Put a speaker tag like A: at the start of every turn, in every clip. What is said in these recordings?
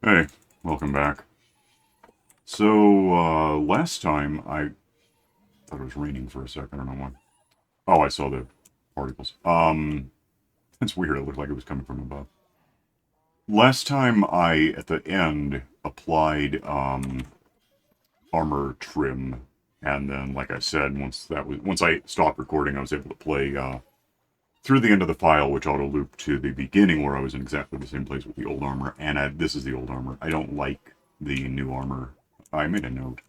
A: Hey, welcome back. So, last time I thought it was raining for a second, I don't know why. Oh, I saw the particles. It's weird, it looked like it was coming from above. Last time at the end, applied, armor trim, and then, like I said, once I stopped recording, I was able to play, through the end of the file, which auto-looped to the beginning where I was in exactly the same place with the old armor, and this is the old armor. I don't like the new armor. I made a note.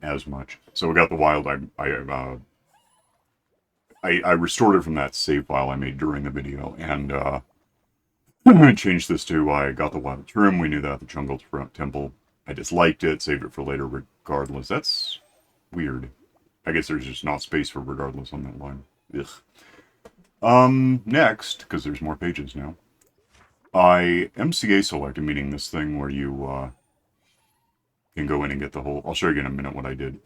A: As much. So we got the wild. I restored it from that save file I made during the video, and I changed this to I got the wild trim. We knew that the jungle temple. I disliked it. Saved it for later, regardless. That's weird. I guess there's just not space for regardless on that line. Ugh. Next, because there's more pages now. I MCA selected, meaning this thing where you can go in and get the whole. I'll show you in a minute what I did.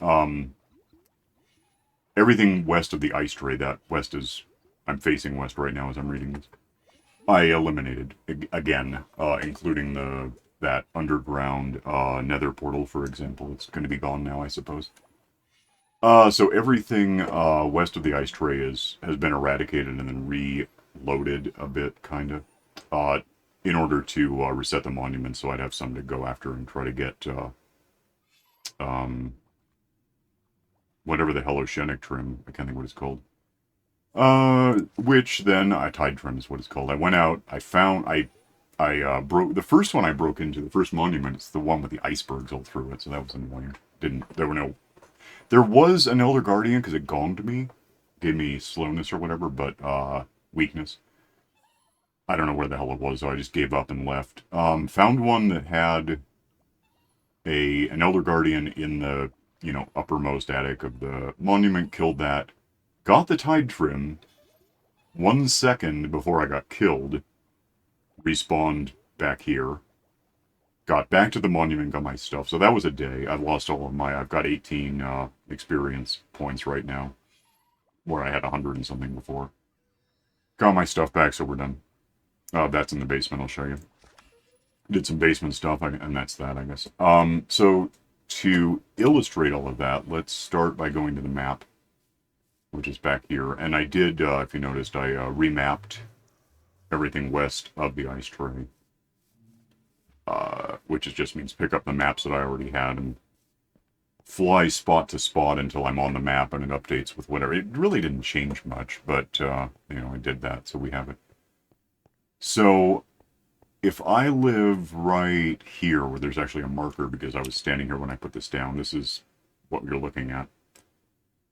A: Everything west of the IceTray, that west is, I'm facing west right now as I'm reading this, I eliminated, again, including that underground nether portal, for example. It's going to be gone now, I suppose. So everything west of the IceTray has been eradicated and then reloaded a bit, kind of, in order to reset the monument, so I'd have some to go after and try to get whatever the halogenic trim, I can't think what it's called. Which then, tide trim is what it's called. I went out, I broke, the first one I broke into, the first monument, it's the one with the icebergs all through it, so that was annoying. There was an Elder Guardian, because it gonged me, gave me slowness or whatever, but, weakness. I don't know where the hell it was, so I just gave up and left. Found one that had an Elder Guardian in the uppermost attic of the monument, killed that, got the tide trim, 1 second before I got killed, respawned back here, got back to the monument, got my stuff. So that was a day. I've got 18 experience points right now, where I had 100 and something before. Got my stuff back, so we're done. That's in the basement, I'll show you. Did some basement stuff, and that's that, I guess. So to illustrate all of that, let's start by going to the map, which is back here. And I did, if you noticed, I remapped everything west of the IceTray, which just means pick up the maps that I already had and fly spot to spot until I'm on the map and it updates with whatever. It really didn't change much, but, I did that, so we have it. So if I live right here, where there's actually a marker because I was standing here when I put this down, this is what you're looking at.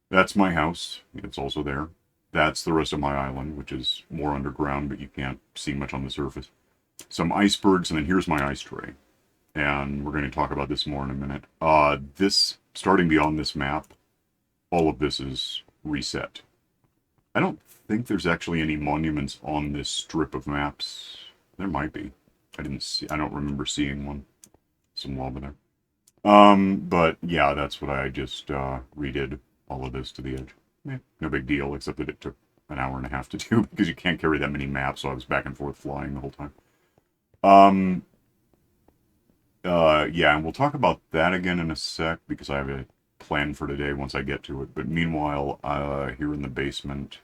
A: That's my house. It's also there. That's the rest of my island, which is more underground, but you can't see much on the surface. Some icebergs, and then here's my IceTray. And we're going to talk about this more in a minute. Starting beyond this map, all of this is reset. I don't think there's actually any monuments on this strip of maps. There might be. I don't remember seeing one. Some lava there. But yeah, that's what I just redid all of this to the edge. No big deal, except that it took an hour and a half to do because you can't carry that many maps, so I was back and forth flying the whole time. Yeah, and we'll talk about that again in a sec because I have a plan for today once I get to it. But meanwhile, here in the basement,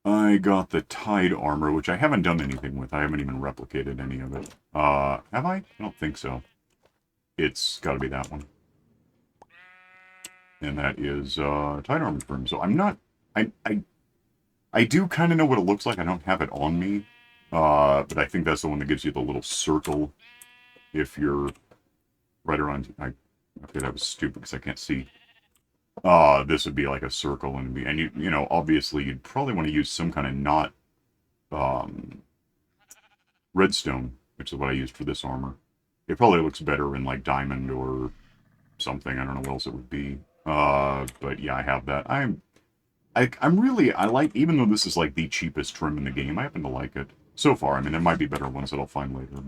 A: I got the tide armor, which I haven't done anything with. I haven't even replicated any of it. Have I? I don't think so. It's got to be that one. And that is tide armor for him. So I'm not... I do kind of know what it looks like. I don't have it on me. But I think that's the one that gives you the little circle if you're right around... Okay, that was stupid because I can't see. This would be like a circle, and obviously you'd probably want to use some kind of not redstone, which is what I used for this armor. It probably looks better in like diamond or something. I don't know what else it would be. But yeah, I have that. I like, even though this is like the cheapest trim in the game, I happen to like it so far. I mean, there might be better ones that I'll find later.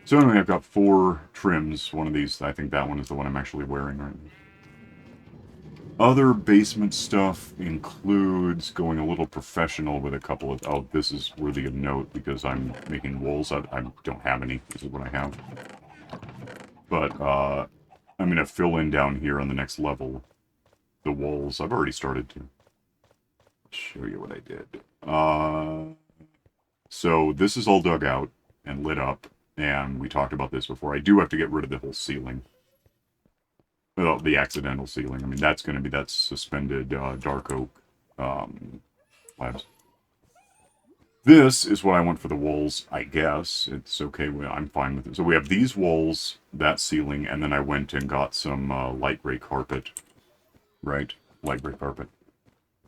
A: So anyway, I've got 4 trims. One of these, I think that one is the one I'm actually wearing right now. Other basement stuff includes going a little professional with a couple of... Oh, this is worthy of note because I'm making walls. I don't have any. This is what I have. But I'm going to fill in down here on the next level the walls. I've already started to show you what I did. So this is all dug out and lit up, and we talked about this before. I do have to get rid of the whole ceiling. Well, the accidental ceiling. I mean, that's going to be that suspended dark oak slabs. This is what I want for the walls, I guess. It's okay. I'm fine with it. So we have these walls, that ceiling, and then I went and got some light gray carpet. Right? Light gray carpet.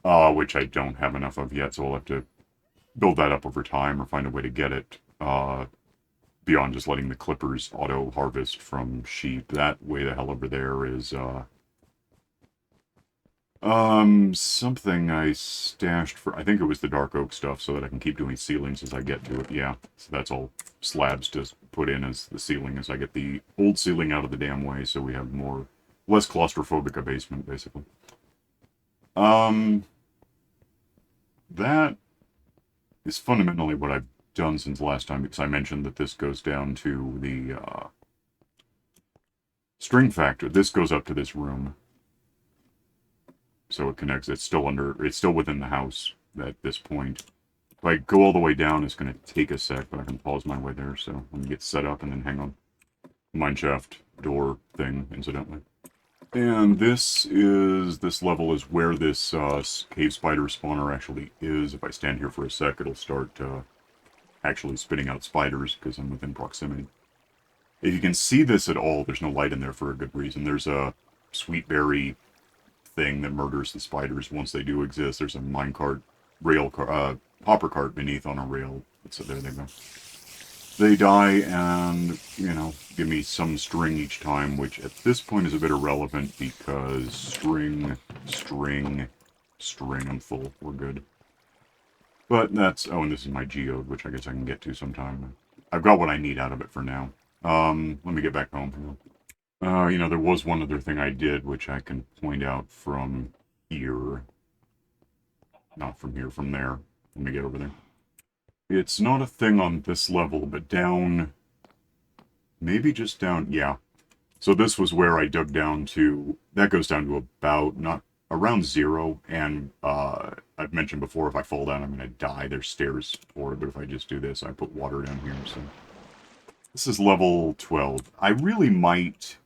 A: Which I don't have enough of yet, so I'll have to build that up over time or find a way to get it beyond just letting the clippers auto-harvest from sheep. That way the hell over there is something I stashed for... I think it was the dark oak stuff so that I can keep doing ceilings as I get to it. Yeah, so that's all slabs to put in as the ceiling as I get the old ceiling out of the damn way so we have less claustrophobic a basement, basically. That is fundamentally what I've done since last time, because I mentioned that this goes down to the string factor. This goes up to this room. So it connects. It's still within the house at this point. If I go all the way down, it's going to take a sec, but I can pause my way there. So let me get set up and then hang on. Mineshaft door thing, incidentally. And this level is where this cave spider spawner actually is. If I stand here for a sec, it'll start actually spitting out spiders because I'm within proximity. If you can see this at all, there's no light in there for a good reason. There's a sweet berry thing that murders the spiders once they do exist. There's a minecart hopper cart beneath on a rail. So there they go. They die and, give me some string each time, which at this point is a bit irrelevant because string, I'm full. We're good. But that's... Oh, and this is my geode, which I guess I can get to sometime. I've got what I need out of it for now. Let me get back home. There was one other thing I did, which I can point out from here. Not from here, from there. Let me get over there. It's not a thing on this level, but down... Maybe just down... Yeah. So this was where I dug down to... That goes down to about... not around 0, and I've mentioned before, if I fall down, I'm going to die. There's stairs for it, but if I just do this, I put water down here, so... This is level 12. I really might...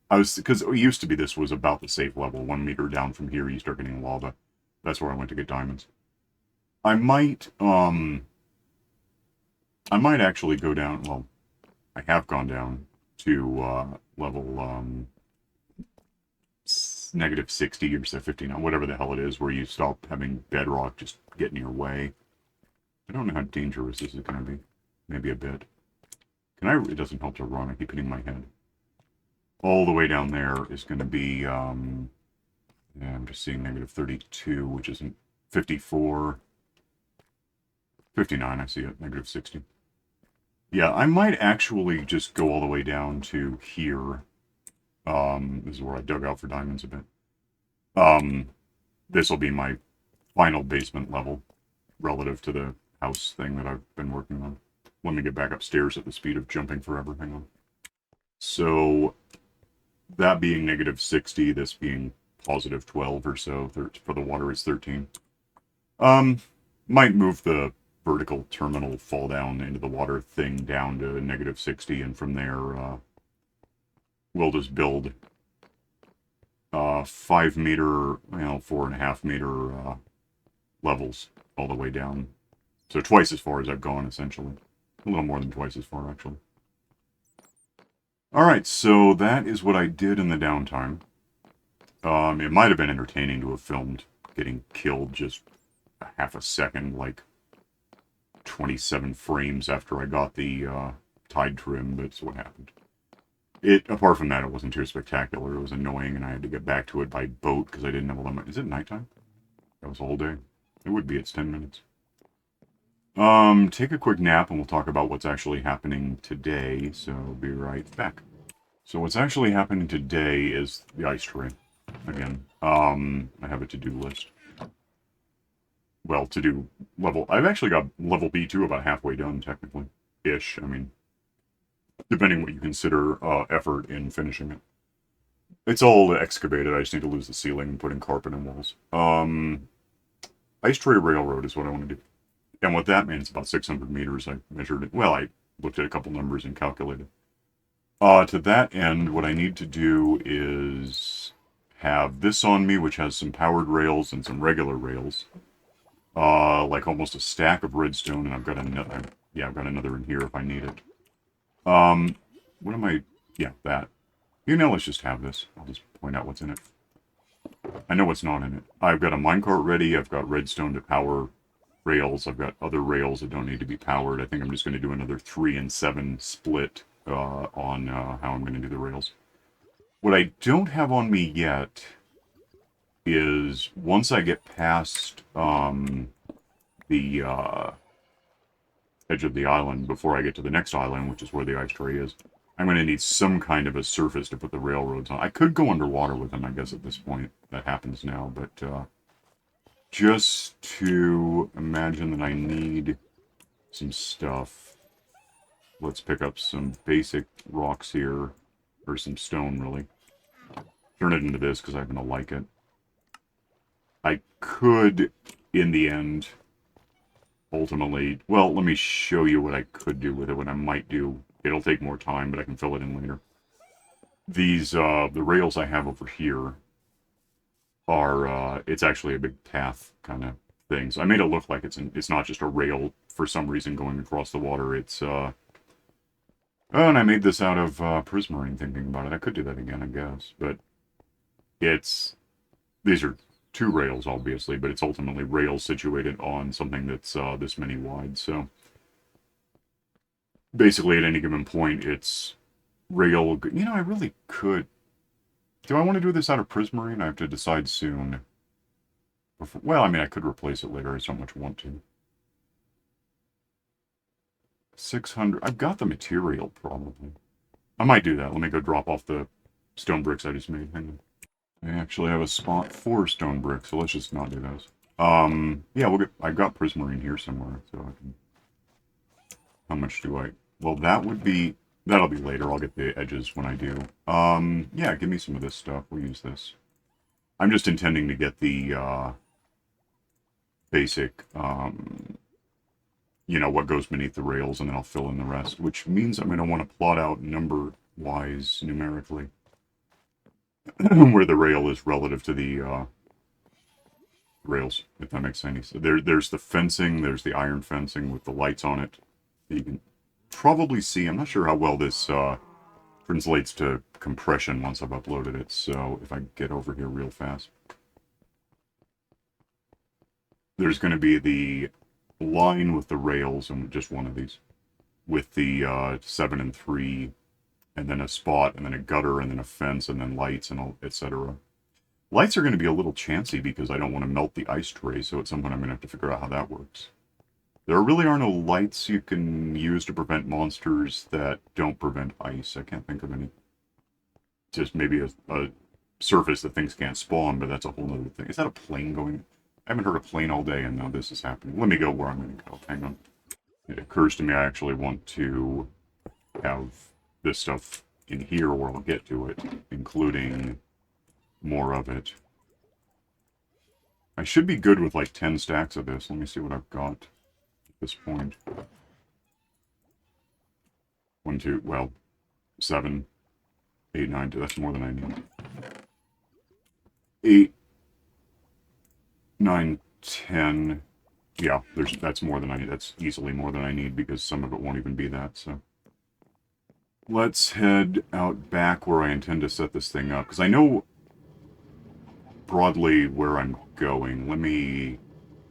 A: Because it used to be this was about the safe level. 1 meter down from here, you start getting lava. That's where I went to get diamonds. I might actually go down... Well, I have gone down to level negative 60 or 59, whatever the hell it is, where you stop having bedrock just get in your way. I don't know how dangerous this is going to be. Maybe a bit. It doesn't help to run. I keep hitting my head. All the way down there is going to be, yeah, I'm just seeing negative 32, which isn't 54. 59, I see it. Negative 60. Yeah, I might actually just go all the way down to here. This is where I dug out for diamonds a bit. This will be my final basement level relative to the house thing that I've been working on. Let me get back upstairs at the speed of jumping forever. Hang on. So, that being negative 60, this being positive 12 or so. For the water, it's 13. Might move the vertical terminal fall down into the water thing down to negative 60, and from there, we'll just build 5 meter, 4.5 meter levels all the way down. So twice as far as I've gone, essentially. A little more than twice as far, actually. Alright, so that is what I did in the downtime. It might have been entertaining to have filmed getting killed just a half a second, like 27 frames after I got the tide trim, but it's what happened. Apart from that, it wasn't too spectacular. It was annoying, and I had to get back to it by boat because I didn't have a limit. Is it nighttime? That was a whole day. It would be. It's 10 minutes. Take a quick nap, and we'll talk about what's actually happening today, so be right back. So what's actually happening today is the IceTray. again. I have a to-do list. Well, to do level... I've actually got level B2 about halfway done, technically. Ish, I mean. Depending what you consider effort in finishing it. It's all excavated. I just need to lose the ceiling and put in carpet and walls. IceTray Railroad is what I want to do. And what that means, about 600 meters. I measured it. Well, I looked at a couple numbers and calculated. To that end, what I need to do is have this on me, which has some powered rails and some regular rails. Like almost a stack of redstone, and I've got another. Yeah, I've got another in here if I need it. What am I? Yeah, that. You know, let's just have this. I'll just point out what's in it. I know what's not in it. I've got a minecart ready. I've got redstone to power rails. I've got other rails that don't need to be powered. I think I'm just going to do another 3 and 7 split on how I'm going to do the rails. What I don't have on me yet is once I get past the edge of the island, before I get to the next island, which is where the IceTray is, I'm going to need some kind of a surface to put the railroads on. I could go underwater with them, I guess, at this point. That happens now, but just to imagine that I need some stuff, let's pick up some basic rocks here, or some stone, really. Turn it into this, because I happen to like it. I could, in the end, ultimately... Well, let me show you what I could do with it, what I might do. It'll take more time, but I can fill it in later. These, the rails I have over here are, it's actually a big path kind of thing. So I made it look like it's not just a rail for some reason going across the water. It's, oh, and I made this out of prismarine thinking about it. I could do that again, I guess. But it's, these are 2 rails, obviously, but it's ultimately rails situated on something that's this many wide, so... Basically, at any given point, it's rail... You know, I really could... Do I want to do this out of prismarine? I have to decide soon. Before... Well, I mean, I could replace it later. I so much want to. 600... I've got the material, probably. I might do that. Let me go drop off the stone bricks I just made. Hang on. I actually have a spot for stone bricks, so let's just not do those. Yeah, we'll get... I've got prismarine here somewhere, so I can... How much do I... Well, that would be... That'll be later. I'll get the edges when I do. Yeah, give me some of this stuff. We'll use this. I'm just intending to get the, basic, you know, what goes beneath the rails, and then I'll fill in the rest, which means I'm going to want to plot out number-wise, numerically, where the rail is relative to the, rails, if that makes any sense. There's the fencing, there's the iron fencing with the lights on it. You can probably see, I'm not sure how well this translates to compression once I've uploaded it, so if I get over here real fast. There's going to be the line with the rails, and just one of these, with the 7 and 3, and then a spot, and then a gutter, and then a fence, and then lights, and etc. Lights are going to be a little chancy because I don't want to melt the IceTray, so at some point I'm going to have to figure out how that works. There really are no lights you can use to prevent monsters that don't prevent ice. I can't think of any. Just maybe a surface that things can't spawn, but that's a whole other thing. Is that a plane going? I haven't heard a plane all day, and now this is happening. Let me go where I'm going to go. Hang on. It occurs to me I actually want to have this stuff in here where I'll get to it, including more of it. I should be good with like 10 stacks of this. Let me see what I've got. This point. 1, 2, well, 7, 8, 9, 2, that's more than I need. 8, 9, 10, yeah, that's more than I need, that's easily more than I need because some of it won't even be that, so. Let's head out back where I intend to set this thing up, because I know broadly where I'm going. The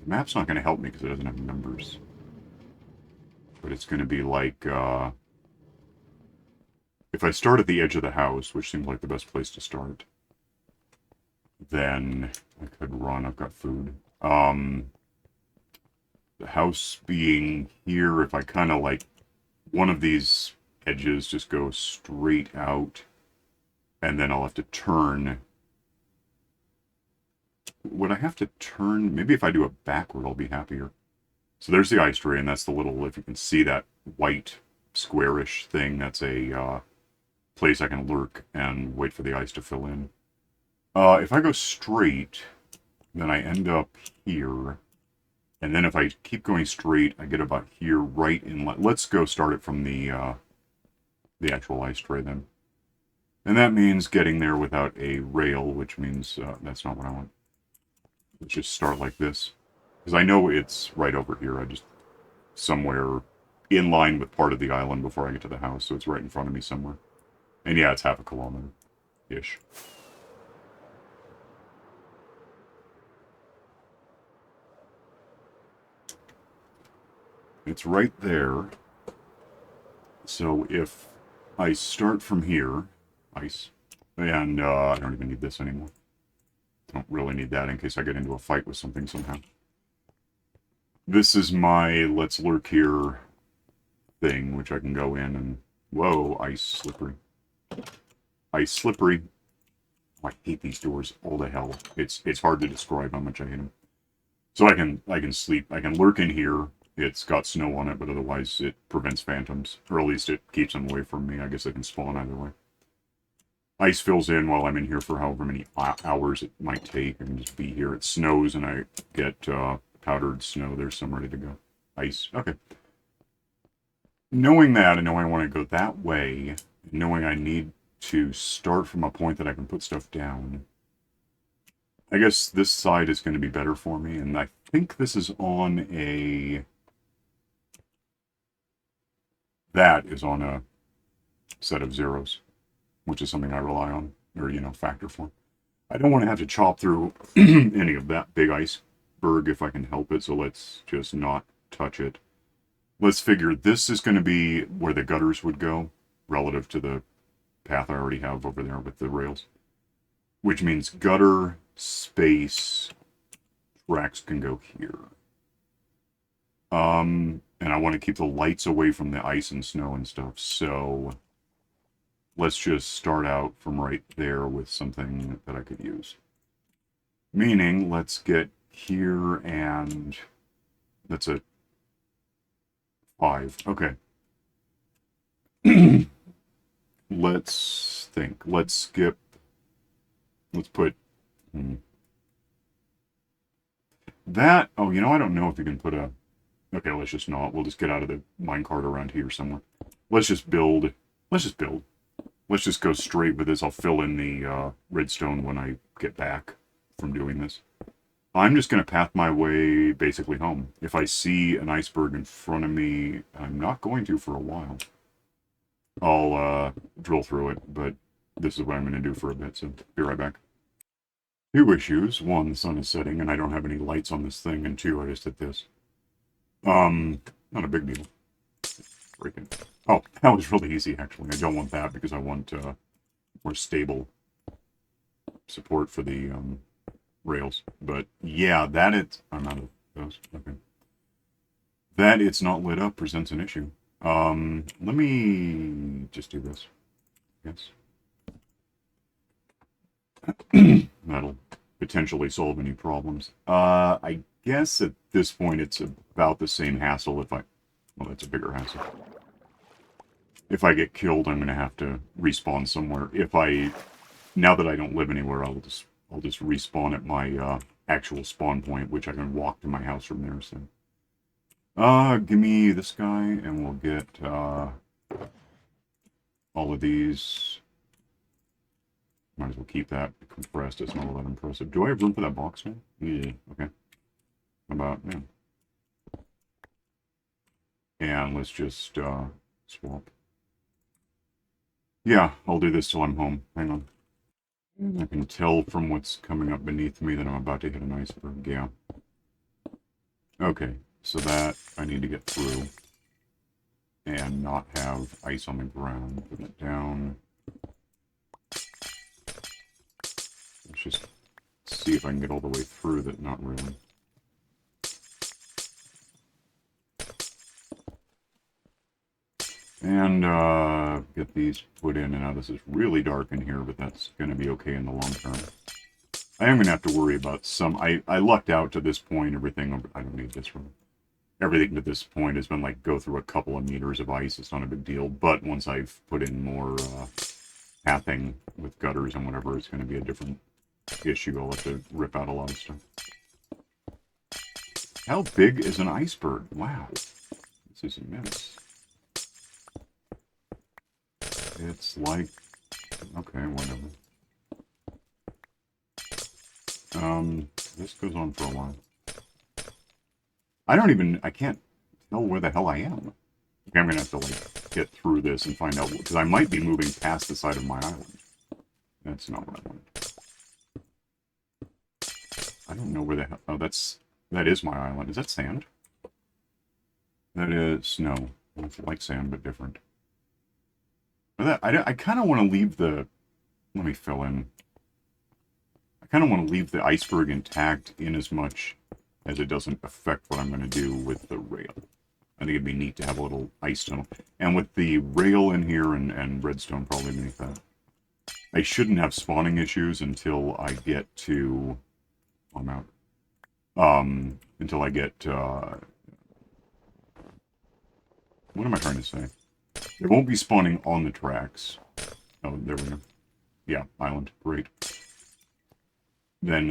A: map's not going to help me because it doesn't have numbers. But it's going to be like, if I start at the edge of the house, which seems like the best place to start, then I could run. I've got food. The house being here, if I kind of like one of these edges just goes straight out, and then I'll have to turn would I have to turn? Maybe if I do it backward, I'll be happier. So there's the IceTray, and that's the little, if you can see that white squarish thing, that's a place I can lurk and wait for the ice to fill in. If I go straight, then I end up here. And then if I keep going straight, I get about here, right in... Let's go start it from the actual IceTray then. And that means getting there without a rail, which means that's not what I want. Let's just start like this. Because I know it's right over here. I just... somewhere in line with part of the island before I get to the house, so it's right in front of me somewhere. And yeah, it's half a kilometer-ish. It's right there. So if I start from here, ice, and I don't even need this anymore. Don't really need that in case I get into a fight with something somehow. This is my let's lurk here thing, which I can go in and... Whoa, ice slippery. Ice slippery. Oh, I hate these doors all to hell. It's hard to describe how much I hate them. So I can sleep. I can lurk in here. It's got snow on it, but otherwise it prevents phantoms. Or at least it keeps them away from me. I guess they can spawn either way. Ice fills in while I'm in here for however many hours it might take. I can just be here. It snows and I get powdered snow. There's some ready to go. Ice. Okay. Knowing that and knowing I want to go that way, knowing I need to start from a point that I can put stuff down, I guess this side is going to be better for me. And I think this is on a... That is on a set of zeros, which is something I rely on, or, you know, factor for. I don't want to have to chop through any of that big iceberg if I can help it, so let's just not touch it. Let's figure this is going to be where the gutters would go, relative to the path I already have over there with the rails. Which means gutter, space, tracks can go here. And I want to keep the lights away from the ice and snow and stuff, so let's just start out from right there with something that I could use. Meaning, let's get here and that's a 5. Okay. Let's think. Let's skip. Let's put... That... Oh, you know, I don't know if you can put a... Okay, let's just not. We'll just get out of the minecart around here somewhere. Let's just build. Let's just build. Let's just go straight with this. I'll fill in the redstone when I get back from doing this. I'm just going to path my way basically home. If I see an iceberg in front of me, I'm not going to for a while. I'll drill through it, but this is what I'm going to do for a bit, so be right back. 2 issues. 1, the sun is setting and I don't have any lights on this thing, and 2, I just did this. Not a big deal. Breaking. Oh, that was really easy, actually. I don't want that because I want more stable support for the rails. But yeah, that it's... I'm out of those. Okay. That it's not lit up presents an issue. Let me just do this. Yes. That'll potentially solve any problems. I guess at this point it's about the same hassle if I... Well, that's a bigger hassle. If I get killed, I'm going to have to respawn somewhere. If I... Now that I don't live anywhere, I'll just respawn at my actual spawn point, which I can walk to my house from there, so... give me this guy, and we'll get all of these. Might as well keep that compressed. It's not all that impressive. Do I have room for that box now? Yeah, okay. How about, yeah. And let's just swap. Yeah, I'll do this till I'm home. Hang on. I can tell from what's coming up beneath me that I'm about to hit an iceberg. Yeah. Okay. So that I need to get through and not have ice on the ground. Put it down. Let's just see if I can get all the way through that. Not really. And get these put in. And now this is really dark in here, but that's going to be okay in the long term. I am going to have to worry about some... I lucked out to this point. Everything... I don't need this room. Everything to this point has been like go through a couple of meters of ice. It's not a big deal. But once I've put in more pathing with gutters and whatever, it's going to be a different issue. I'll have to rip out a lot of stuff. How big is an iceberg? Wow. This is immense. It's like... Okay, whatever. This goes on for a while. I can't tell where the hell I am. Okay, I'm gonna have to, like, get through this and find out, because I might be moving past the side of my island. That's not what I wanted. I don't know where the hell... Oh, that is my island. Is that sand? That is snow. It's like sand, but different. But I kind of want to leave the... Let me fill in. I kind of want to leave the iceberg intact in as much as it doesn't affect what I'm going to do with the rail. I think it'd be neat to have a little ice tunnel. And with the rail in here and redstone probably beneath that. I shouldn't have spawning issues until I get to... I'm out. Until I get... what am I trying to say? There won't be spawning on the tracks. Oh, there we go. Yeah, island. Great. Then,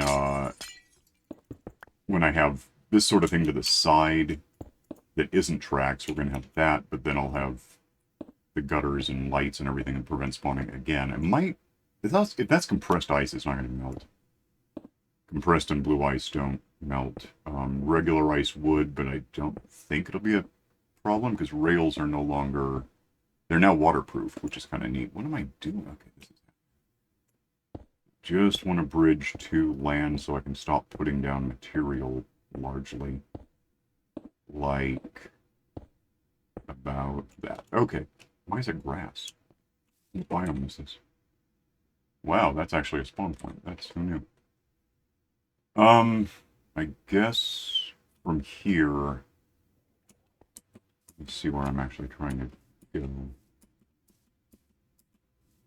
A: when I have this sort of thing to the side that isn't tracks, we're going to have that, but then I'll have the gutters and lights and everything that prevent spawning again. It might... If that's compressed ice, it's not going to melt. Compressed and blue ice don't melt. Regular ice would, but I don't think it'll be a problem, because rails are no longer... They're now waterproof, which is kind of neat. What am I doing? Okay, this is... Just want a bridge to land so I can stop putting down material largely. Like... about that. Okay. Why is it grass? What biome is this? Wow, that's actually a spawn point. That's who knew. I guess from here... Let's see where I'm actually trying to go.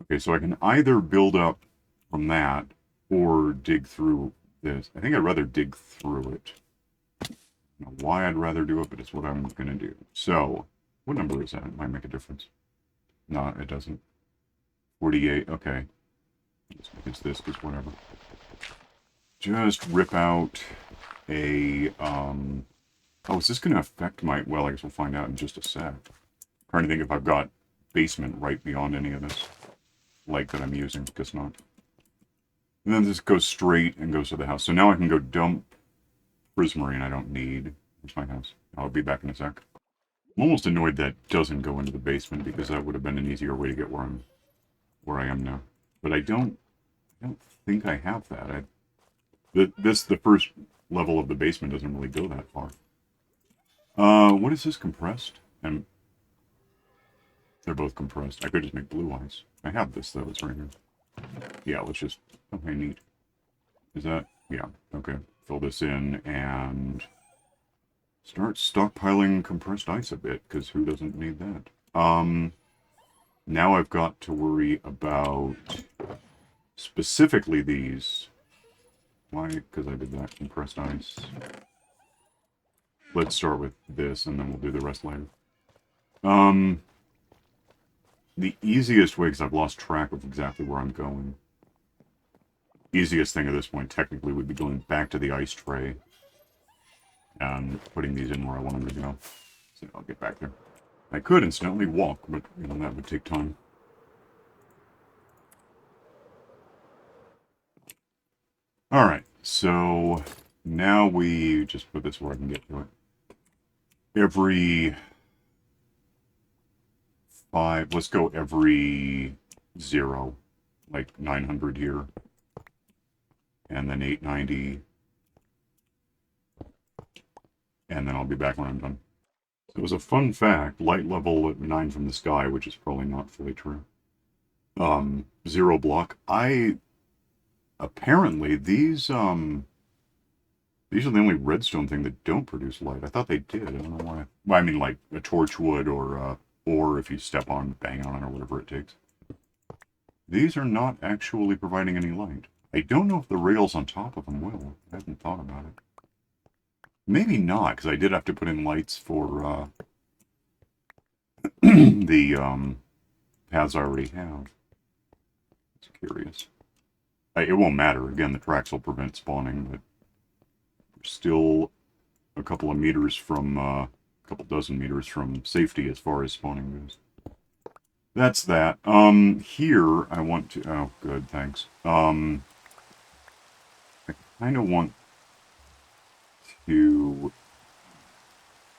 A: Okay, so I can either build up from that or dig through this. I think I'd rather dig through it. I don't know why I'd rather do it, but it's what I'm going to do. So, what number is that? It might make a difference. No, it doesn't. 48, okay. It's this, because whatever. Just rip out a... Oh, is this going to affect my... Well, I guess we'll find out in just a sec. I'm trying to think if I've got basement right beyond any of this light that I'm using. Guess not. And then this goes straight and goes to the house. So now I can go dump prismarine I don't need. Where's my house? I'll be back in a sec. I'm almost annoyed that doesn't go into the basement, because that would have been an easier way to get where I am now. But I don't think I have that. The first level of the basement doesn't really go that far. What is this, compressed? And they're both compressed. I could just make blue ice. I have this, though. It's right here. Yeah, let's just... Okay, neat. Is that... Yeah, okay. Fill this in and... start stockpiling compressed ice a bit, because who doesn't need that? Now I've got to worry about... specifically these... Why? Because I did that. Compressed ice. Let's start with this, and then we'll do the rest later. The easiest way, because I've lost track of exactly where I'm going. Easiest thing at this point, technically, would be going back to the IceTray and putting these in where I want them to go. So I'll get back there. I could instantly walk, but, you know, that would take time. Alright, so now we just put this where I can get to it. Every 5, let's go every 0, like 900 here, and then 890, and then I'll be back when I'm done. So it was a fun fact, light level at 9 from the sky, which is probably not fully true. 0 block. Apparently these are the only redstone thing that don't produce light. I thought they did. I don't know why. Well, I mean, like a torch would, or if you step on, bang on it, or whatever it takes. These are not actually providing any light. I don't know if the rails on top of them will. I haven't thought about it. Maybe not, because I did have to put in lights for the paths I already have. It's curious. It won't matter. Again, the tracks will prevent spawning, but we're still a couple of meters from, a couple dozen meters from safety as far as spawning goes. That's that. Here I want to, oh, good, thanks. I kind of want to,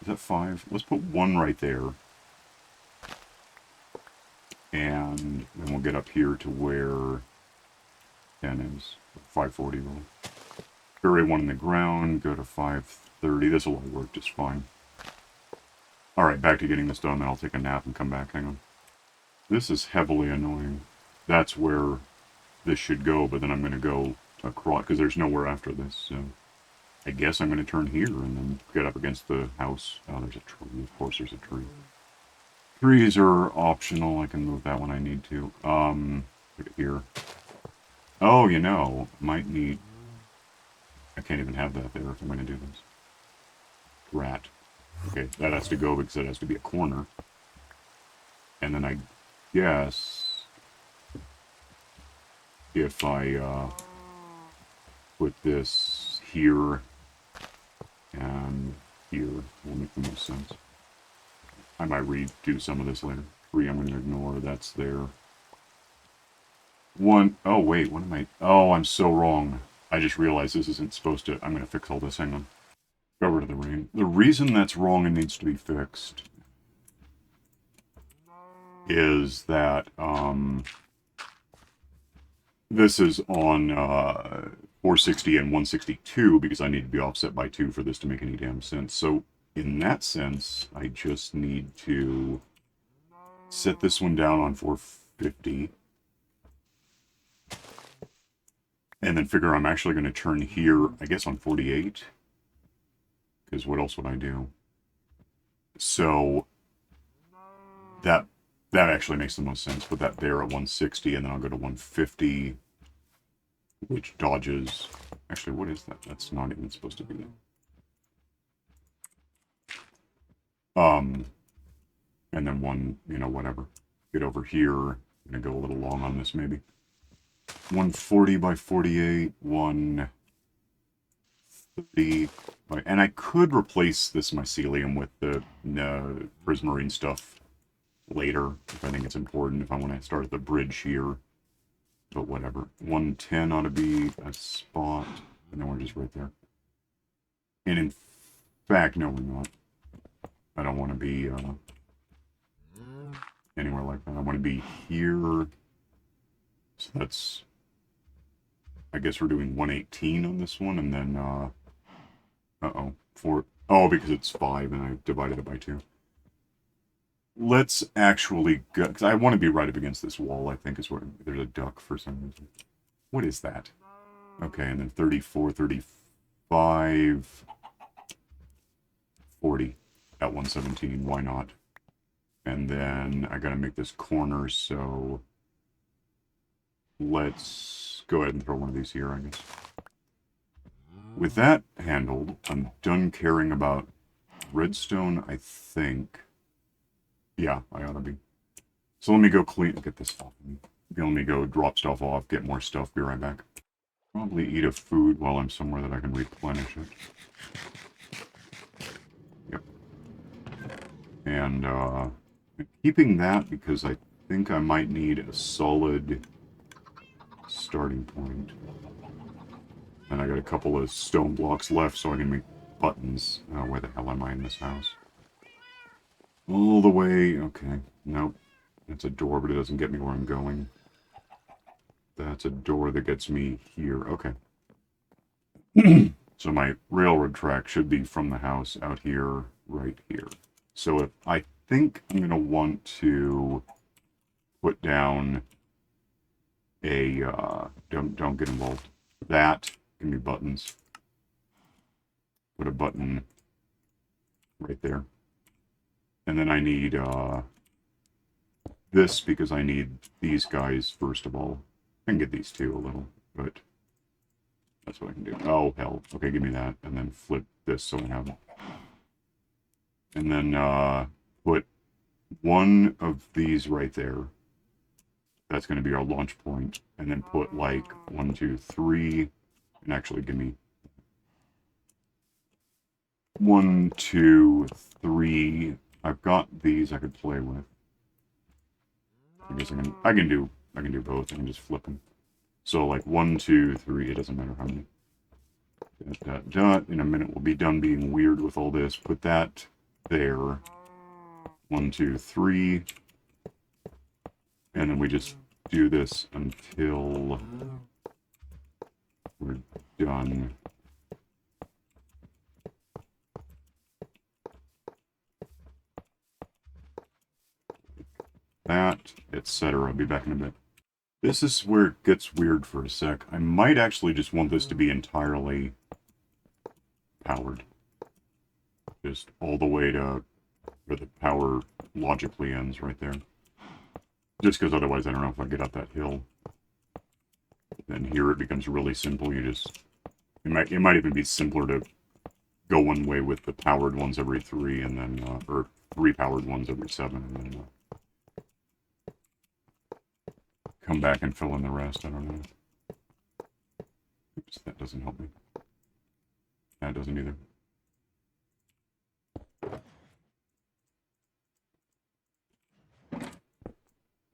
A: is that 5? Let's put 1 right there. And then we'll get up here to where 10 is. 540 will. Bury 1 in the ground, go to 530. This will all work just fine. Alright, back to getting this done, then I'll take a nap and come back. Hang on. This is heavily annoying. That's where this should go, but then I'm going to go across, because there's nowhere after this, so I guess I'm going to turn here and then get up against the house. Oh, there's a tree. Of course there's a tree. Trees are optional. I can move that when I need to. Look at here. Oh, you know, might need... I can't even have that there if I'm going to do this. Rat. Okay, that has to go because it has to be a corner. And then I guess if I put this here and here, will make the most sense. I might redo some of this later. 3 I'm going to ignore, that's there. 1, oh wait, what am I, oh, I'm so wrong. I just realized this isn't supposed to, I'm going to fix all this, hang on. Go rid of the rain. The reason that's wrong and needs to be fixed is that, this is on, 460 and 162 because I need to be offset by 2 for this to make any damn sense. So, in that sense, I just need to set this one down on 450. And then figure I'm actually going to turn here, I guess on 48. Because what else would I do? So, that actually makes the most sense. Put that there at 160, and then I'll go to 150, which dodges... Actually, what is that? That's not even supposed to be there. And then 1, you know, whatever. Get over here. I'm going to go a little long on this, maybe. 140 by 48, 130 by... And I could replace this mycelium with the prismarine stuff later, if I think it's important, if I want to start the bridge here. But whatever. 110 ought to be a spot, and then we're just right there. And in fact, no, we're not. I don't want to be anywhere like that. I want to be here. So that's... I guess we're doing 118 on this one, and then, uh-oh. 4... Oh, because it's 5, and I divided it by 2. Let's actually go... Because I want to be right up against this wall, I think, is where... There's a duck for some reason. What is that? Okay, and then 34, 35... 40 at 117. Why not? And then I gotta make this corner, so... Let's go ahead and throw one of these here, I guess. With that handled, I'm done caring about redstone, I think. Yeah, I ought to be. So let me go get this off. Let me go drop stuff off, get more stuff, be right back. Probably eat a food while I'm somewhere that I can replenish it. Yep. And, keeping that because I think I might need a solid starting point. And I got a couple of stone blocks left so I can make buttons. Oh, where the hell am I in this house? All the way... Okay, nope. That's a door, but it doesn't get me where I'm going. That's a door that gets me here. Okay. So my railroad track should be from the house out here, right here. So if I think I'm going to want to put down a... don't get involved. That. Give me buttons. Put a button right there. And then I need this because I need these guys first of all. I can get these two a little, but That's what I can do. Oh, hell. Okay, give me that. And then flip this so I have it. And then put one of these right there. That's going to be our launch point. And then put like 1, 2, 3. And actually give me 1, 2, 3. I've got these I could play with. I guess I can do both. I can just flip them. So like 1, 2, 3. It doesn't matter how many. Dot, dot, dot. In a minute we'll be done being weird with all this. Put that there. 1, 2, 3. And then we just do this until we're done. That, etc. I'll be back in a bit. This is where it gets weird for a sec. I might actually just want this to be entirely powered. Just all the way to where the power logically ends right there. Just because otherwise I don't know if I get up that hill. Then here it becomes really simple. It might even be simpler to go one way with the powered ones every 3 and then or 3 powered ones every 7 and then come back and fill in the rest. I don't know. Oops, that doesn't help me. That doesn't either.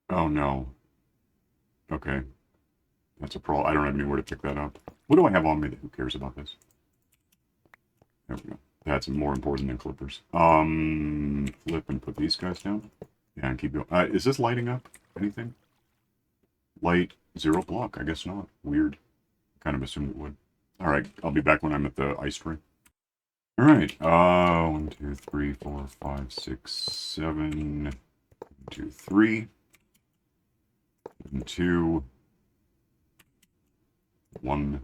A: Oh no. Okay. That's a problem. I don't have anywhere to pick that up. What do I have on me? Who cares about this? There we go. That's more important than clippers. Flip and put these guys down. Yeah, and keep going. Is this lighting up? Anything? Light 0 block. I guess not. Weird. Kind of assumed it would. Alright, I'll be back when I'm at the IceTray. Alright, 1, 2, 3, 4, 5, 6, 7, 1, 2, 3, and 2, 1.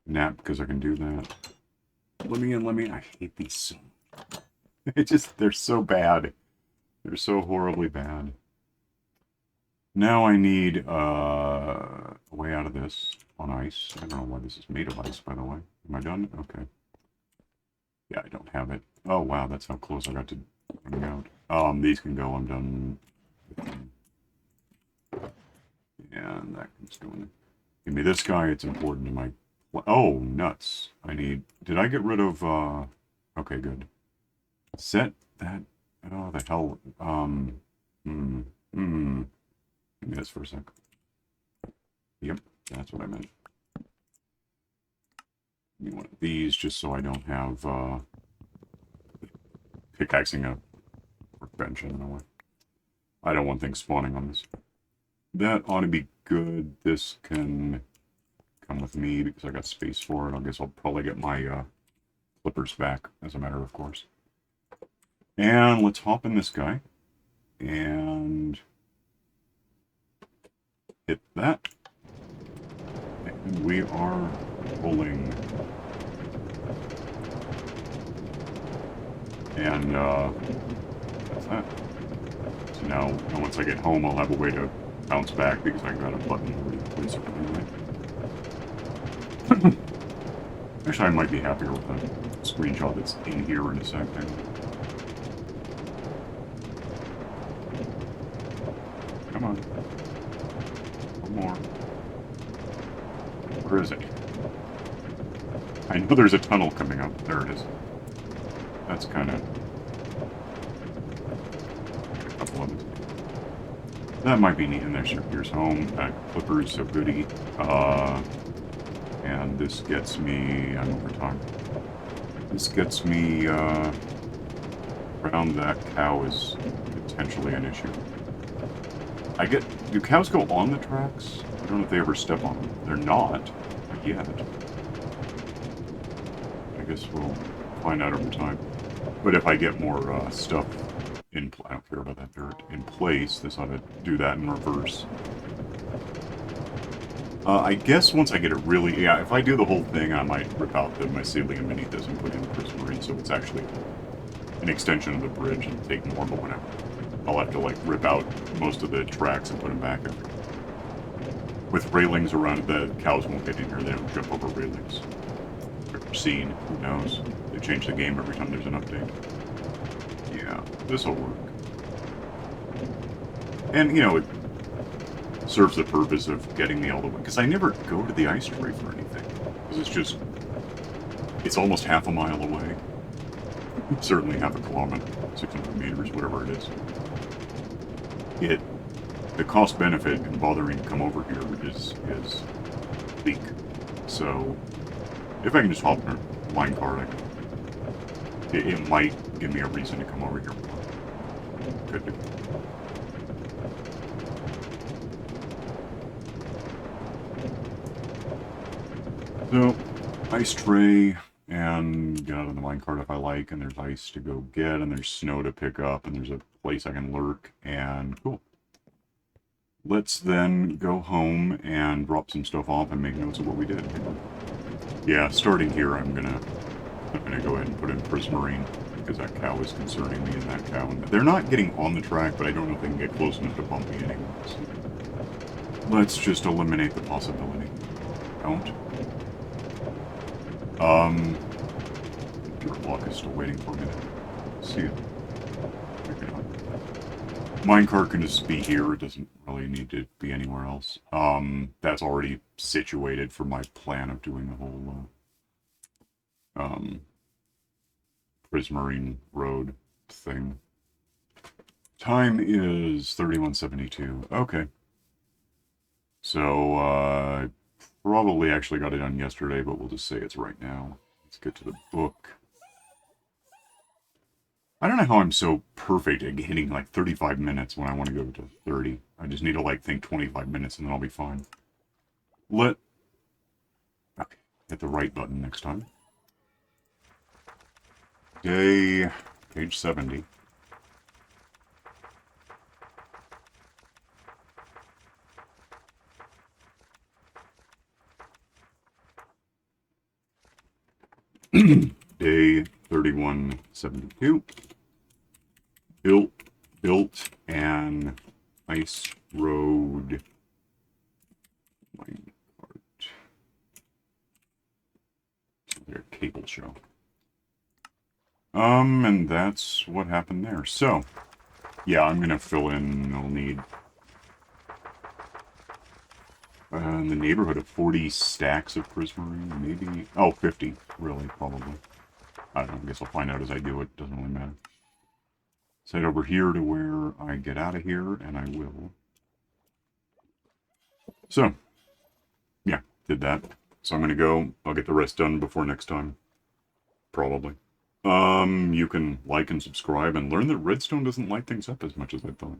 A: Nap, because I can do that. Let me in, let me in. I hate these so much. They're so bad. They're so horribly bad. Now I need a way out of this on ice. I don't know why this is made of ice, by the way. Am I done? Okay. Yeah, I don't have it. Oh, wow, that's how close I got to running out. These can go. I'm done. And that comes going. Give me this guy. It's important to my... Oh, nuts. I need... Did I get rid of... Okay, good. Set that... Oh, the hell... Give me this for a sec. Yep, that's what I meant. Give me one of these just so I don't have pickaxing a workbench in the way. I don't want things spawning on this. That ought to be good. This can come with me because I got space for it. I guess I'll probably get my clippers back as a matter of course. And let's hop in this guy. And... hit that. And we are rolling. And that's that. So now once I get home, I'll have a way to bounce back because I got a button to replace it anyway. Actually, I might be happier with the screenshot that's in here in a second. Come on. More. Where is it? I know there's a tunnel coming up. There it is. That's kind of... a couple of it. That might be neat. And there's here's home. Clippers, so goody. And this gets me... I'm over time. This gets me... around that cow is potentially an issue. Do cows go on the tracks? I don't know if they ever step on them. They're not yet. I guess we'll find out over time. But if I get more stuff in I don't care about that dirt in place, this ought to do that in reverse. I guess once I get it really... Yeah, if I do the whole thing, I might rip out the mycelium beneath this and put in prismarine, so it's actually an extension of the bridge and take more, but whatever. I'll have to, like, rip out most of the tracks and put them back in. With railings around, the cows won't get in here. They don't jump over railings. Ever seen? Who knows? They change the game every time there's an update. Yeah, this'll work. And, you know, it serves the purpose of getting me all the way. Because I never go to the IceTray for anything. Because it's just... It's almost half a mile away. Certainly half a kilometer. 600 meters, whatever it is. The cost-benefit in bothering to come over here is bleak. So, if I can just hop in a Minecart, it might give me a reason to come over here more. Could do. So, IceTray, and get out of the minecart if I like, and there's ice to go get, and there's snow to pick up, and there's a place I can lurk, and cool. Let's then go home and drop some stuff off and make notes of what we did. Yeah, starting here, I'm gonna go ahead and put in prismarine, because that cow is concerning me, and that cow. And they're not getting on the track, but I don't know if they can get close enough to bump me anyways. Let's just eliminate the possibility. Don't. Pure luck is still waiting for me to see it. Maybe not. Minecart can just be here. It doesn't really need to be anywhere else. That's already situated for my plan of doing the whole, prismarine road thing. Time is 31:72. Okay. So, probably actually got it done yesterday, but we'll just say it's right now. Let's get to the book. I don't know how I'm so perfect at hitting like 35 minutes when I want to go to 30. I just need to like think 25 minutes and then I'll be fine. Okay, hit the right button next time. Page 70. Day 3172. Built an IceRoad Minecart. Their cable show. And that's what happened there. So, yeah, I'm gonna fill in. I'll need in the neighborhood of 40 stacks of prismarine, maybe. Oh, 50, really, probably. I don't know, I guess I'll find out as I do it, doesn't really matter. Let's head over here to where I get out of here, and I will. So, yeah, did that. So I'm gonna go, I'll get the rest done before next time. Probably. You can like and subscribe and learn that redstone doesn't light things up as much as I thought.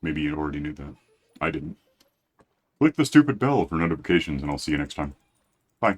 A: Maybe you already knew that. I didn't. Click the stupid bell for notifications, and I'll see you next time. Bye.